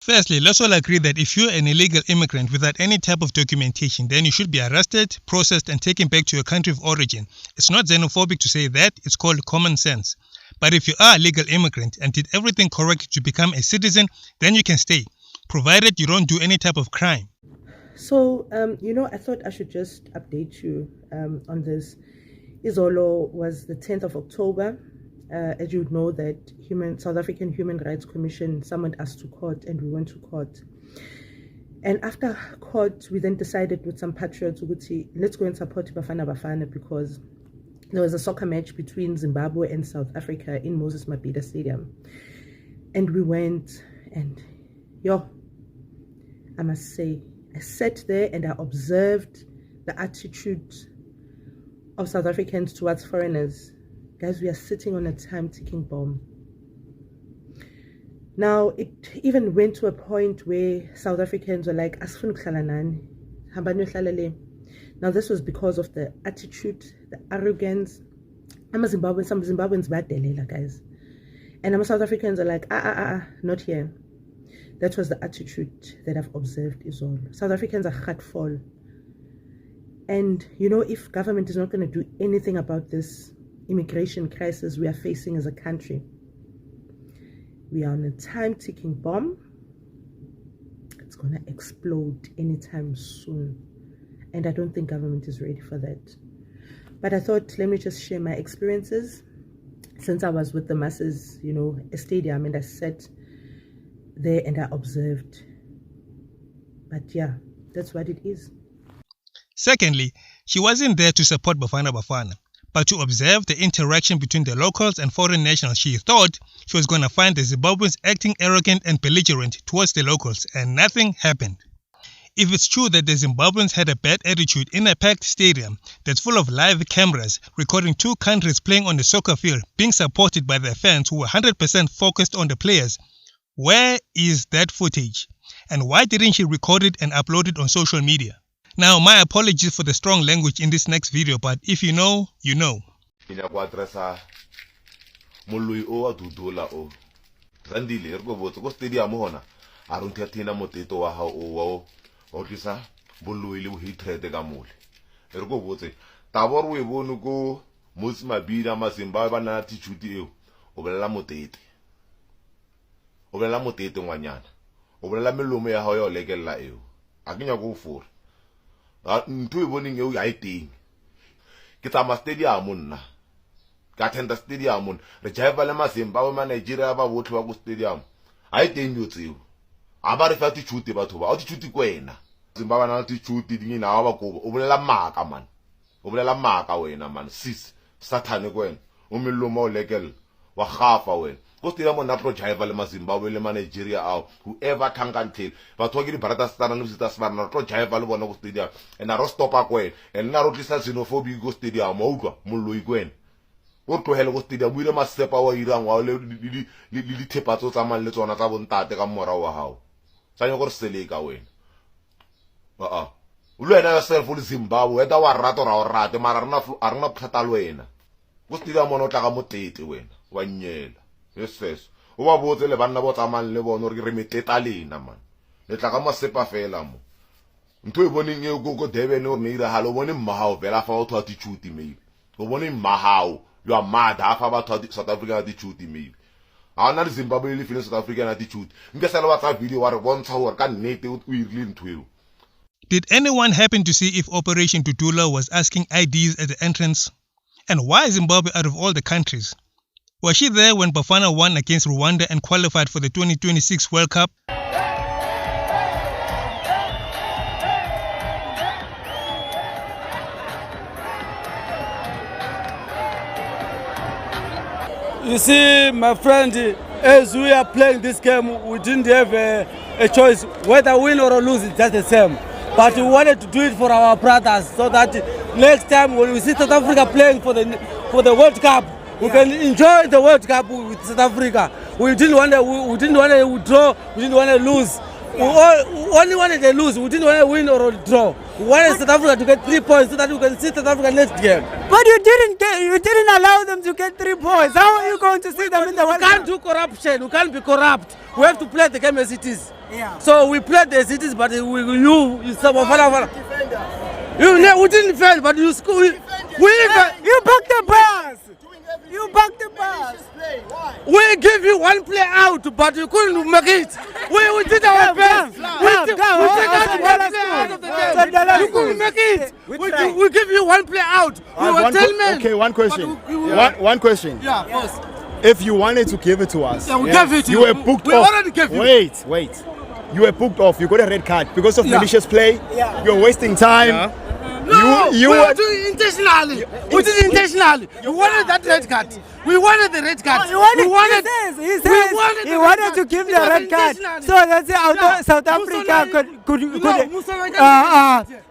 Firstly, let's all agree that if you're an illegal immigrant without any type of documentation, then you should be arrested, processed, and taken back to your country of origin. It's not xenophobic to say that, it's called common sense. But if you are a legal immigrant and did everything correct to become a citizen, then you can stay, provided you don't do any type of crime. So, I thought I should just update you on this. Izolo was the 10th of October. As you know, that South African Human Rights Commission summoned us to court, and we went to court. And after court, we then decided with some patriots, let's go and support Bafana Bafana, because there was a soccer match between Zimbabwe and South Africa in Moses Mabhida Stadium. And we went, and I must say, I sat there and I observed the attitude of South Africans towards foreigners. Guys, we are sitting on a time-ticking bomb. Now, it even went to a point where South Africans were like, Asifuni kuhlala nani, hambani niyohlala le. Now, this was because of the attitude, the arrogance. Some Zimbabweans badelela, guys. And some South Africans are like, not here. That was the attitude that I've observed is all. South Africans are hurtful. And, if government is not going to do anything about this immigration crisis we are facing as a country, we are on a time-ticking bomb. It's going to explode anytime soon. And I don't think government is ready for that. But I thought, let me just share my experiences. Since I was with the masses, a stadium, and I sat there and I observed. But yeah, that's what it is. Secondly, she wasn't there to support Bafana Bafana, but to observe the interaction between the locals and foreign nationals. She thought she was going to find the Zimbabweans acting arrogant and belligerent towards the locals, and nothing happened. If it's true that the Zimbabweans had a bad attitude in a packed stadium that's full of live cameras recording two countries playing on the soccer field, being supported by their fans who were 100% focused on the players, where is that footage? And why didn't she record it and upload it on social media? Now, my apologies for the strong language in this next video, but if you know, you know. Zandile, go stadium hona. Arun theatina moteto wa ha o otlisa boloi le hatred ka mole. Ergo botse tabor we bonu go Moses Mabhida Zimbabwe ba na attitude eo. O belela motete. O belela motete ngwanyana. O belela melomo ya hao yo lekella eo. Akinya go for. Ntwe boning eo ya iteng. Ke tsa stadium nna. Ka attend stadium re jaiva le Zimbabwe ma Nigeria ba botlhe ba go stadium. A iteng yo tseo. Aba re fa attitude batho ba attitude kwena. Zimbabwe na attitude dingi na ba go o bolela maka man. O bolela maka wena man. Sis satane kwena. O melomo o lekella wa gafa wena. Go stadium na pro jaiva le Zimbabwe le ma Nigeria out. Whoever can tell. Batho ke di barata stana le sita smart na pro jaiva le bona go stadium. And na ro stopa kwena. And na ro tlisa xenophobia go stadium o utlwa moloi kwena. O tlohele go stadium o ile masepa wa irang wa le dithepatso tsa man le tsona tsa bontate ka mora wa hao. Sanya go seleka wena. O le ena yourself o Zimbabwe eta wa rata ra o rate mara rena phata le wena. Go stadium mona o tla ka motete wena wa nyela. Yes. O ba botse le banna bo tsamang le bona re meteta lena man. Le tla ka masepa fela mo. Ntwe boning e go Durban o ne ira halo bone mmahao bela fa o thwa attitude maybe. O bone mmahao you are mad half about South African attitude maybe. I na Zimbabwe le feel South African attitude. Nke sala wa video wa re bontsha hore ka nnete o irile ntweo. Did anyone happen to see if Operation Dudula was asking IDs at the entrance? And why Zimbabwe out of all the countries? Was she there when Bafana won against Rwanda and qualified for the 2026 World Cup? You see, my friend, as we are playing this game, we didn't have a choice. Whether win or lose, it's just the same. But we wanted to do it for our brothers, so that next time when we see South Africa playing for the World Cup, we can enjoy the World Cup with South Africa. We didn't want to withdraw. We didn't want to lose. We only wanted to lose. We didn't want to win or draw. We wanted South Africa to get 3 points so that we can see South Africa next game. But you didn't allow them to get 3 points. How are you going to see them in the World We Cup? can't do corruption. We can't be corrupt. We have to play the game as it is. Yeah. So we played as it is, but we didn't fail, but you score. You backed the pass. You backed the pass. We give you one play out, but you couldn't make it. We did our best. We take out one play out of the game. You couldn't make it. We give you one play out. We were 10 men. Okay, one question. One question. Yeah, of course. If you wanted to give it to us, Yeah, we gave it to you were booked we off. already gave you. Wait. You were booked off. You got a red card because of Yeah. malicious play. Yeah. You're wasting time. No, we were doing intentionally. We did intentionally. We wanted that red card. We wanted the red card. He wanted to give the red card so that South Africa could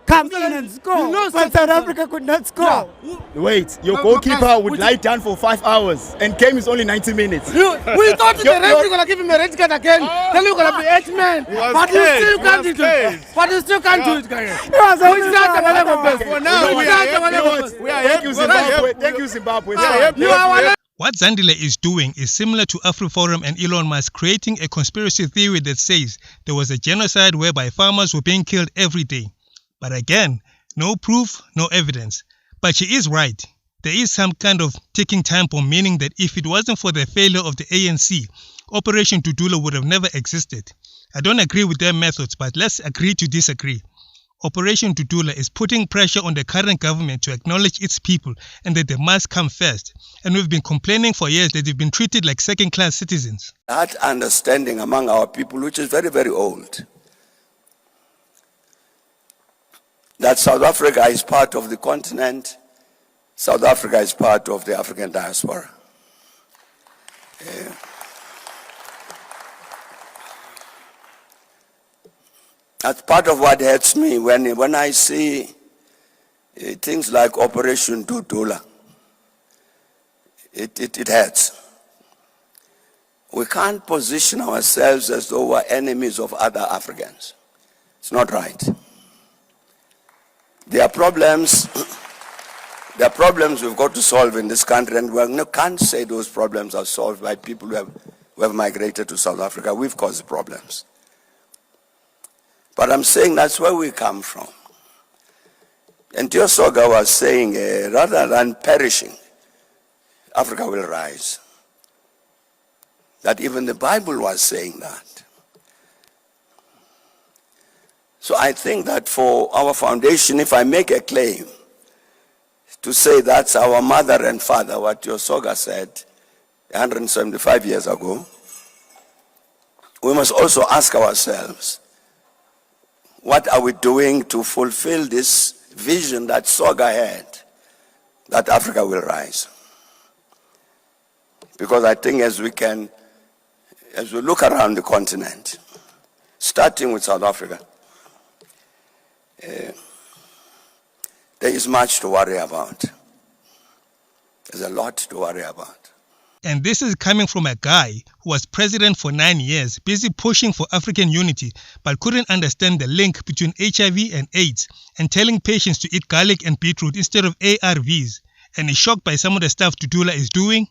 come in and score. But South Africa could not score. Wait, your goalkeeper would lie down for 5 hours and game is only 90 minutes. We thought the ref was going to give him a red card again. Then we're going to be 8 men. But you still can't do it. But you still can't do it, guys. For now, we are Thank you, Zimbabwe. Thank you, Zimbabwe. What Zandile is doing is similar to AfriForum and Elon Musk creating a conspiracy theory that says there was a genocide whereby farmers were being killed every day. But again, no proof, no evidence. But she is right. There is some kind of ticking time bomb, meaning that if it wasn't for the failure of the ANC, Operation Dudula would have never existed. I don't agree with their methods, but let's agree to disagree. Operation Dudula is putting pressure on the current government to acknowledge its people and that they must come first. And we've been complaining for years that they've been treated like second-class citizens. That understanding among our people, which is very, very old, that South Africa is part of the continent, South Africa is part of the African diaspora. That's part of what hurts me when I see things like Operation Dudula. It hurts. We can't position ourselves as though we're enemies of other Africans. It's not right. There are problems we've got to solve in this country, and we can't say those problems are solved by people who have migrated to South Africa. We've caused problems. But I'm saying that's where we come from. And Tiosoga was saying, rather than perishing, Africa will rise. That even the Bible was saying that. So I think that for our foundation, if I make a claim to say that's our mother and father, what Tiosoga said 175 years ago, we must also ask ourselves, what are we doing to fulfill this vision that Soga had, that Africa will rise? Because I think as we look around the continent, starting with South Africa, there is much to worry about. There's a lot to worry about. And this is coming from a guy who was president for 9 years, busy pushing for African unity, but couldn't understand the link between HIV and AIDS, and telling patients to eat garlic and beetroot instead of ARVs, and is shocked by some of the stuff Dudula is doing.